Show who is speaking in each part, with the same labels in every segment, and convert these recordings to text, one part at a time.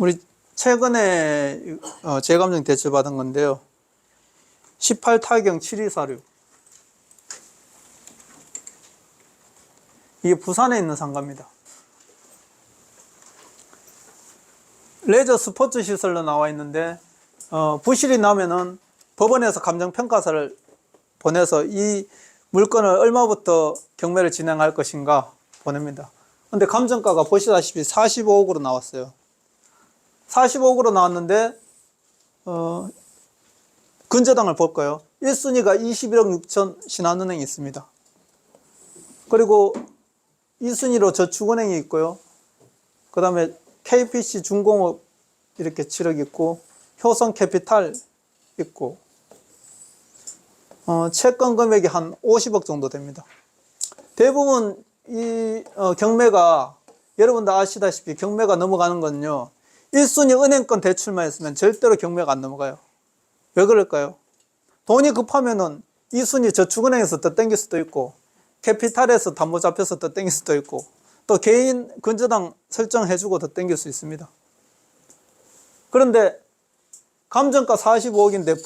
Speaker 1: 우리 최근에 재감정 대출받은 건데요. 18타경 7246. 이게 부산에 있는 상가입니다. 레저 스포츠 시설로 나와 있는데 부실이 나면은 법원에서 감정평가서를 보내서 이 물건을 얼마부터 경매를 진행할 것인가 보냅니다. 근데 감정가가 보시다시피 45억으로 나왔어요. 45억으로 나왔는데 근저당을 볼까요? 1순위가 21억 6천 신한은행이 있습니다. 그리고 2순위로 저축은행이 있고요. 그 다음에 KPC 중공업 이렇게 7억 있고, 효성캐피탈 있고, 채권 금액이 한 50억 정도 됩니다. 대부분 이 경매가, 여러분도 아시다시피 경매가 넘어가는 건요, 1순위 은행권 대출만 있으면 절대로 경매가 안 넘어가요. 왜 그럴까요? 돈이 급하면은 2순위 저축은행에서 더 땡길 수도 있고, 캐피탈에서 담보 잡혀서 더 땡길 수도 있고, 또 개인 근저당 설정해주고 더 땡길 수 있습니다. 그런데 감정가 45억인데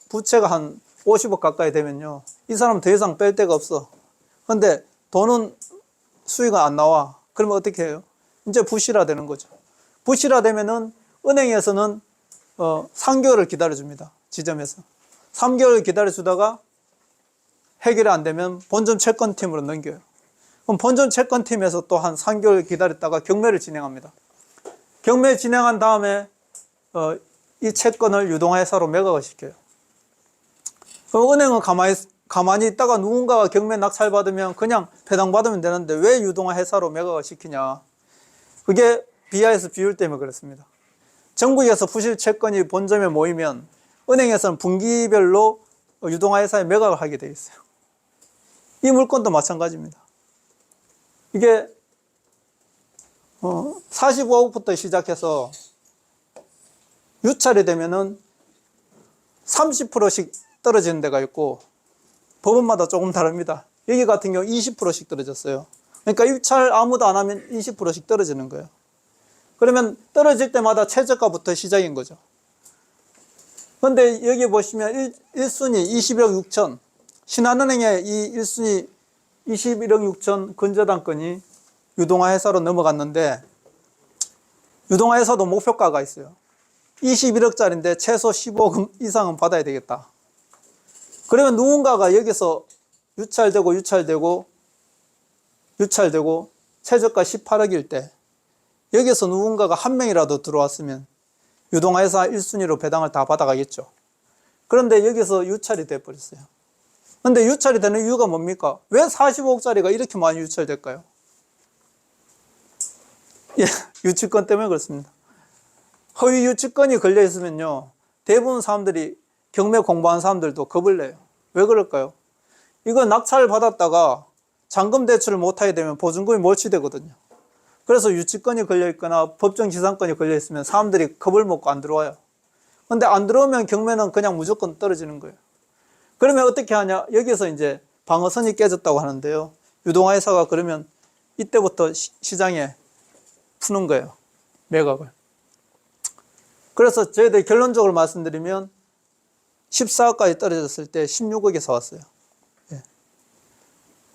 Speaker 1: 부채가 한 50억 가까이 되면요, 이 사람은 더 이상 뺄 데가 없어. 근데 돈은 수익은 안 나와. 그러면 어떻게 해요? 이제 부실화 되는 거죠. 부실화 되면은 은행에서는 3개월을 기다려줍니다. 지점에서 3개월 기다려주다가 해결이 안 되면 본점 채권팀으로 넘겨요. 그럼 본점 채권팀에서 또 한 3개월 기다렸다가 경매를 진행합니다. 경매 진행한 다음에 이 채권을 유동화회사로 매각을 시켜요. 그럼 은행은 가만히 있다가 누군가가 경매 낙찰받으면 그냥 배당받으면 되는데 왜 유동화회사로 매각을 시키냐. 그게 BIS 비율 때문에 그렇습니다. 전국에서 부실 채권이 본점에 모이면 은행에서는 분기별로 유동화회사에 매각을 하게 되어 있어요. 이 물건도 마찬가지입니다. 이게 45억부터 시작해서 유찰이 되면은 30%씩 떨어지는 데가 있고, 법원마다 조금 다릅니다. 여기 같은 경우 20%씩 떨어졌어요. 그러니까 유찰 아무도 안 하면 20%씩 떨어지는 거예요. 그러면 떨어질 때마다 최저가부터 시작인 거죠. 그런데 여기 보시면 1순위 21억 6천, 신한은행의 이 1순위 21억 6천 근저당권이 유동화회사로 넘어갔는데, 유동화회사도 목표가가 있어요. 21억짜리인데 최소 15억 이상은 받아야 되겠다. 그러면 누군가가 여기서 유찰되고 최저가 18억일 때 여기서 누군가가 한 명이라도 들어왔으면 유동화회사 1순위로 배당을 다 받아가겠죠. 그런데 여기서 유찰이 돼버렸어요. 그런데 유찰이 되는 이유가 뭡니까? 왜 45억짜리가 이렇게 많이 유찰될까요? 예, 유치권 때문에 그렇습니다. 허위 유치권이 걸려 있으면요, 대부분 사람들이, 경매 공부한 사람들도 겁을 내요. 왜 그럴까요? 이거 낙찰 받았다가 잔금 대출을 못하게 되면 보증금이 몰취되거든요. 그래서 유치권이 걸려 있거나 법정지상권이 걸려 있으면 사람들이 겁을 먹고 안 들어와요. 근데 안 들어오면 경매는 그냥 무조건 떨어지는 거예요. 그러면 어떻게 하냐? 여기서 이제 방어선이 깨졌다고 하는데요, 유동화회사가 그러면 이때부터 시장에 푸는 거예요, 매각을. 그래서 저희들이 결론적으로 말씀드리면 14억까지 떨어졌을 때 16억에 사왔어요. 예.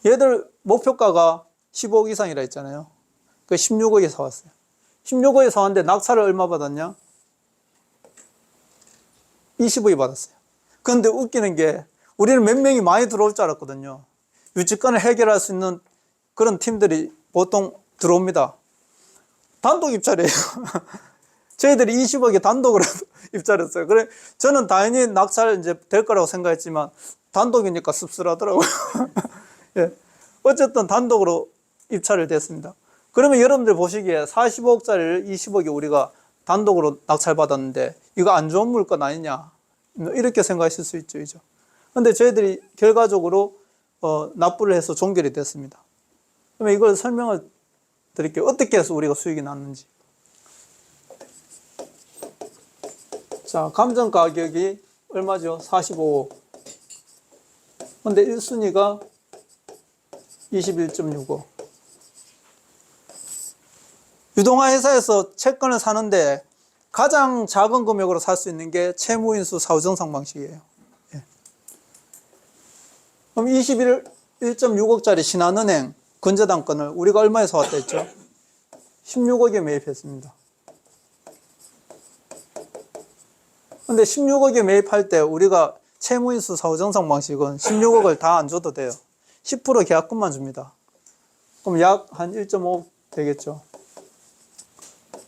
Speaker 1: 얘들 목표가가 15억 이상이라 했잖아요. 그 16억에 사왔어요. 16억에 사왔는데 낙찰을 얼마 받았냐? 20억이 받았어요. 그런데 웃기는 게, 우리는 몇 명이 많이 들어올 줄 알았거든요. 유치권을 해결할 수 있는 그런 팀들이 보통 들어옵니다. 단독 입찰이에요. 저희들이 20억에 단독으로 입찰했어요. 그래, 저는 당연히 낙찰 이제 될 거라고 생각했지만 단독이니까 씁쓸하더라고요. 예. 어쨌든 단독으로 입찰을 됐습니다. 그러면 여러분들 보시기에 45억짜리를 20억에 우리가 단독으로 낙찰받았는데 이거 안 좋은 물건 아니냐, 이렇게 생각하실 수 있죠. 그런데 저희들이 결과적으로 납부를 해서 종결이 됐습니다. 그러면 이걸 설명을 드릴게요. 어떻게 해서 우리가 수익이 났는지. 자, 감정 가격이 얼마죠? 45억. 근데 1순위가 21.65. 유동화 회사에서 채권을 사는데 가장 작은 금액으로 살 수 있는 게 채무인수 사후정상 방식이에요. 예. 그럼 1.6억짜리 신한은행 근저당권을 우리가 얼마에 사왔다 했죠? 16억에 매입했습니다. 근데 16억에 매입할 때 우리가 채무인수 사후정상 방식은 16억을 다 안 줘도 돼요. 10% 계약금만 줍니다. 그럼 약 한 1.5억 되겠죠.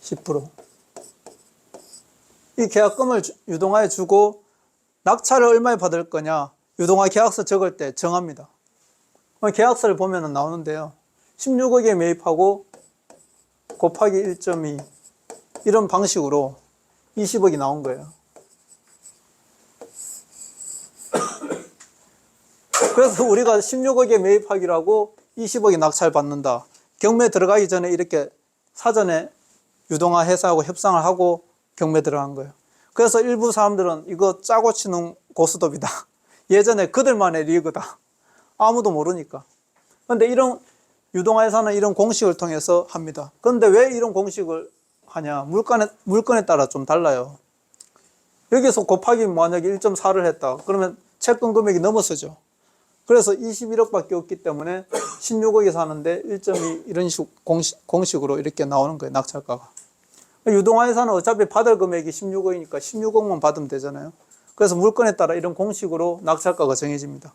Speaker 1: 10%. 이 계약금을 유동화에 주고 낙찰을 얼마에 받을 거냐, 유동화 계약서 적을 때 정합니다. 계약서를 보면 나오는데요. 16억에 매입하고 곱하기 1.2 이런 방식으로 20억이 나온 거예요. 그래서 우리가 16억에 매입하기로 하고 20억이 낙찰 받는다. 경매 들어가기 전에 이렇게 사전에 유동화 회사하고 협상을 하고 경매 들어간 거예요. 그래서 일부 사람들은 이거 짜고 치는 고스톱이다. 예전에 그들만의 리그다. 아무도 모르니까. 그런데 이런 유동화 회사는 이런 공식을 통해서 합니다. 그런데 왜 이런 공식을 하냐? 물건에 따라 좀 달라요. 여기서 곱하기 만약에 1.4를 했다. 그러면 채권 금액이 넘어서죠. 그래서 21억밖에 없기 때문에 16억에 사는데 1.2 이런 식 공식으로 이렇게 나오는 거예요. 낙찰가가. 유동화 회사는 어차피 받을 금액이 16억이니까 16억만 받으면 되잖아요. 그래서 물건에 따라 이런 공식으로 낙찰가가 정해집니다.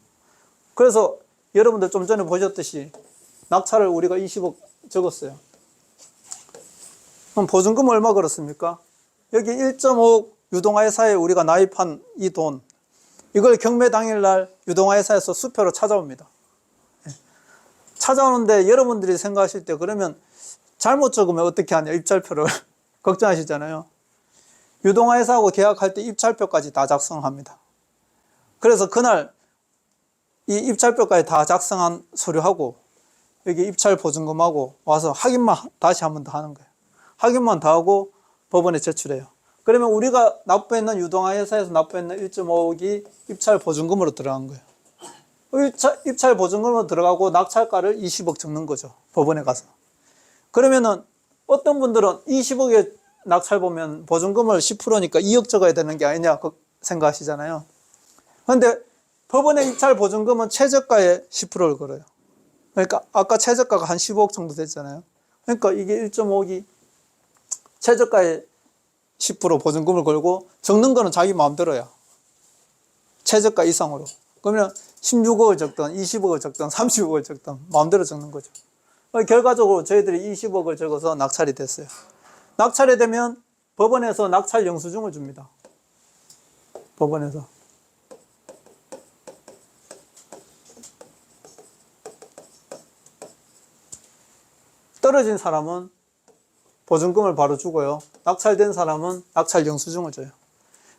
Speaker 1: 그래서 여러분들 좀 전에 보셨듯이 낙찰을 우리가 20억 적었어요. 그럼 보증금 얼마 걸었습니까? 여기 1.5억 유동화 회사에 우리가 납입한 이 돈, 이걸 경매 당일날 유동화 회사에서 수표로 찾아옵니다. 찾아오는데 여러분들이 생각하실 때 그러면 잘못 적으면 어떻게 하냐, 입찰표를. 걱정하시잖아요. 유동화 회사하고 계약할 때 입찰표까지 다 작성합니다. 그래서 그날 이 입찰표까지 다 작성한 서류하고 여기 입찰 보증금하고 와서 확인만 다시 한 번 더 하는 거예요. 확인만 더 하고 법원에 제출해요. 그러면 우리가 납부했는 유동화 회사에서 납부했는 1.5억이 입찰 보증금으로 들어간 거예요. 입찰 보증금으로 들어가고 낙찰가를 20억 적는 거죠. 법원에 가서. 그러면은 어떤 분들은 20억에 낙찰 보면 보증금을 10%니까 2억 적어야 되는 게 아니냐 생각하시잖아요. 그런데 법원의 입찰 보증금은 최저가의 10%를 걸어요. 그러니까 아까 최저가가 한 15억 정도 됐잖아요. 그러니까 이게 1.5억이 최저가의 10% 보증금을 걸고 적는 거는 자기 마음대로야. 최저가 이상으로. 그러면 16억을 적든 20억을 적든 30억을 적든 마음대로 적는 거죠. 결과적으로 저희들이 20억을 적어서 낙찰이 됐어요. 낙찰이 되면 법원에서 낙찰 영수증을 줍니다. 법원에서. 떨어진 사람은 보증금을 바로 주고요. 낙찰된 사람은 낙찰 영수증을 줘요.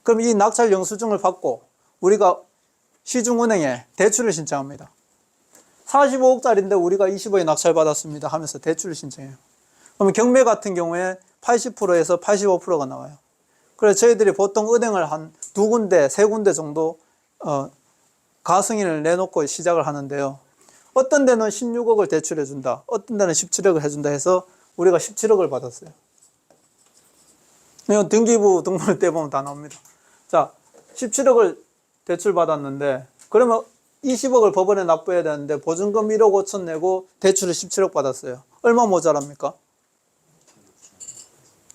Speaker 1: 그럼 이 낙찰 영수증을 받고 우리가 시중은행에 대출을 신청합니다. 45억짜리인데 우리가 20억에 낙찰받았습니다 하면서 대출을 신청해요. 그러면 경매 같은 경우에 80%에서 85%가 나와요. 그래서 저희들이 보통 은행을 한 두 군데, 세 군데 정도 가승인을 내놓고 시작을 하는데요. 어떤 데는 16억을 대출해 준다. 어떤 데는 17억을 해준다 해서 우리가 17억을 받았어요. 등기부 등본을 떼보면 다 나옵니다. 자, 17억을 대출 받았는데 그러면 20억을 법원에 납부해야 되는데 보증금 1억 5천 내고 대출을 17억 받았어요. 얼마 모자랍니까?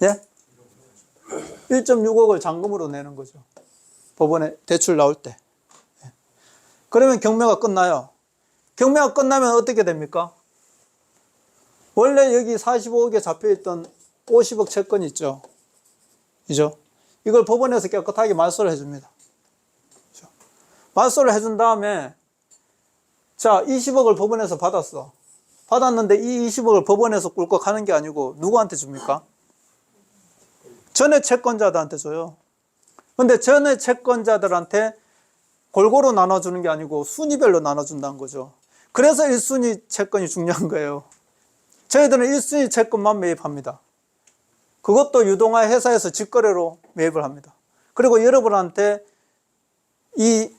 Speaker 1: 예? 1.6억을 잔금으로 내는 거죠. 법원에 대출 나올 때. 그러면 경매가 끝나요. 경매가 끝나면 어떻게 됩니까? 원래 여기 45억에 잡혀있던 50억 채권 있죠. 그죠? 이걸 법원에서 깨끗하게 말소를 해줍니다. 말소를 해준 다음에 자, 20억을 법원에서 받았어. 받았는데 이 20억을 법원에서 꿀꺽 하는 게 아니고 누구한테 줍니까? 전액 채권자들한테 줘요. 근데 전액 채권자들한테 골고루 나눠주는 게 아니고 순위별로 나눠준다는 거죠. 그래서 1순위 채권이 중요한 거예요. 저희들은 1순위 채권만 매입합니다. 그것도 유동화 회사에서 직거래로 매입을 합니다. 그리고 여러분한테 이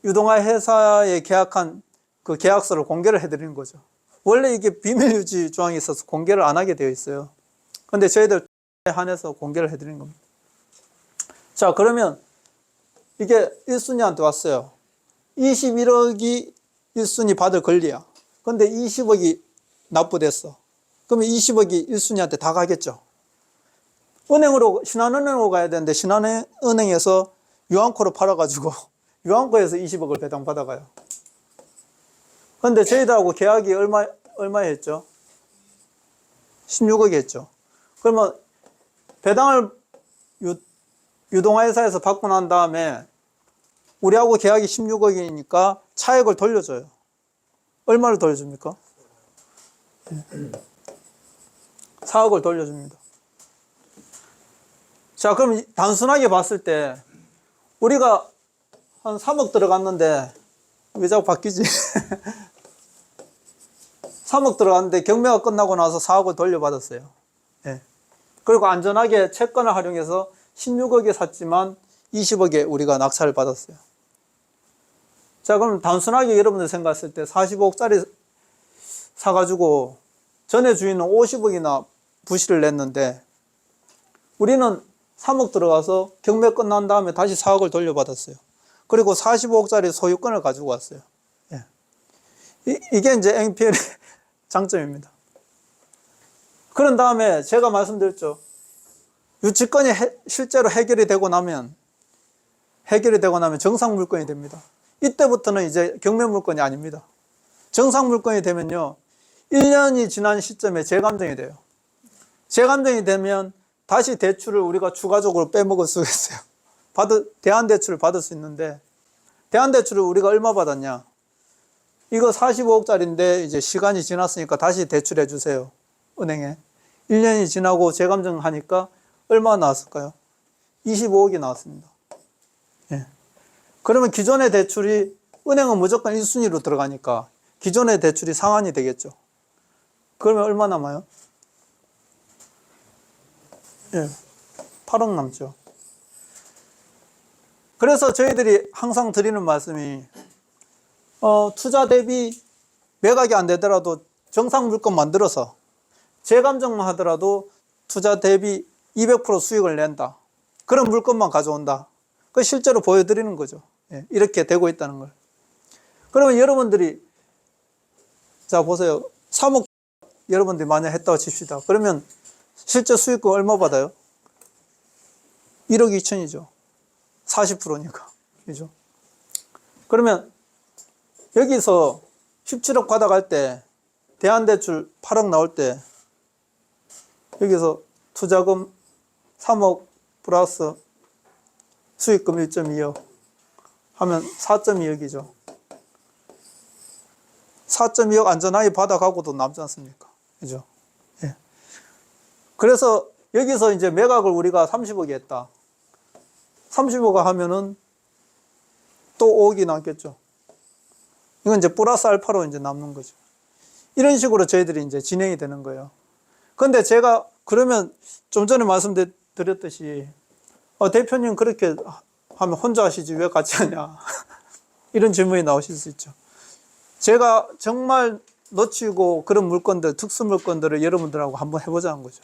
Speaker 1: 유동화 회사에 계약한 그 계약서를 공개를 해드리는 거죠. 원래 이게 비밀 유지 조항이 있어서 공개를 안 하게 되어 있어요. 근데 저희들 한해서 공개를 해드린 겁니다. 자, 그러면 이게 1순위한테 왔어요. 21억이 1순위 받을 권리야. 근데 20억이 납부됐어. 그러면 20억이 1순위한테 다 가겠죠. 은행으로, 신한은행으로 가야 되는데 신한은행에서 유한코로 팔아가지고 유한코에서 20억을 배당받아가요. 근데 저희들하고 계약이 얼마 했죠? 16억이 했죠. 그러면 배당을 유동화회사에서 받고 난 다음에 우리하고 계약이 16억이니까 차액을 돌려줘요. 얼마를 돌려줍니까? 4억을 돌려줍니다. 자, 그럼 단순하게 봤을 때 우리가 한 3억 들어갔는데 왜 자꾸 바뀌지? 3억 들어갔는데 경매가 끝나고 나서 4억을 돌려받았어요. 예. 그리고 안전하게 채권을 활용해서 16억에 샀지만 20억에 우리가 낙찰을 받았어요. 자, 그럼 단순하게 여러분들 생각했을 때 45억짜리 사가지고 전에 주인은 50억이나 부실을 냈는데 우리는 3억 들어가서 경매 끝난 다음에 다시 4억을 돌려받았어요. 그리고 45억짜리 소유권을 가지고 왔어요. 예. 이게 이제 NPL의 장점입니다. 그런 다음에 제가 말씀드렸죠. 유치권이 실제로 해결이 되고 나면 정상 물건이 됩니다. 이때부터는 이제 경매 물건이 아닙니다. 정상 물건이 되면요, 1년이 지난 시점에 재감정이 돼요. 재감정이 되면 다시 대출을 우리가 추가적으로 빼먹을 수가 있어요. 대안대출을 받을 수 있는데, 대안대출을 우리가 얼마 받았냐? 이거 45억짜리인데 이제 시간이 지났으니까 다시 대출해 주세요. 은행에. 1년이 지나고 재감정하니까 얼마 나왔을까요? 25억이 나왔습니다. 예. 그러면 기존의 대출이, 은행은 무조건 1순위로 들어가니까 기존의 대출이 상환이 되겠죠. 그러면 얼마 남아요? 예. 8억 남죠. 그래서 저희들이 항상 드리는 말씀이, 투자 대비 매각이 안 되더라도 정상 물건 만들어서 재감정만 하더라도 투자 대비 200% 수익을 낸다. 그런 물건만 가져온다. 그 실제로 보여드리는 거죠. 예, 이렇게 되고 있다는 걸. 그러면 여러분들이, 자 보세요. 3억 여러분들이 만약 했다고 칩시다. 그러면 실제 수익금 얼마 받아요? 1억 2천이죠. 40%니까. 그죠? 그러면 여기서 17억 받아갈 때, 대안대출 8억 나올 때, 여기서 투자금 3억 플러스 수익금 1.2억 하면 4.2억이죠. 4.2억 안전하게 받아가고도 남지 않습니까? 그죠? 예. 그래서 여기서 이제 매각을 우리가 30억에 했다. 30억 하면은 또 5억이 남겠죠. 이건 이제 플러스 알파로 이제 남는 거죠. 이런 식으로 저희들이 이제 진행이 되는 거예요. 근데 제가 그러면 좀 전에 말씀드렸듯이, 대표님 그렇게 하면 혼자 하시지 왜 같이 하냐. 이런 질문이 나오실 수 있죠. 제가 정말 놓치고 그런 물건들, 특수 물건들을 여러분들하고 한번 해보자는 거죠.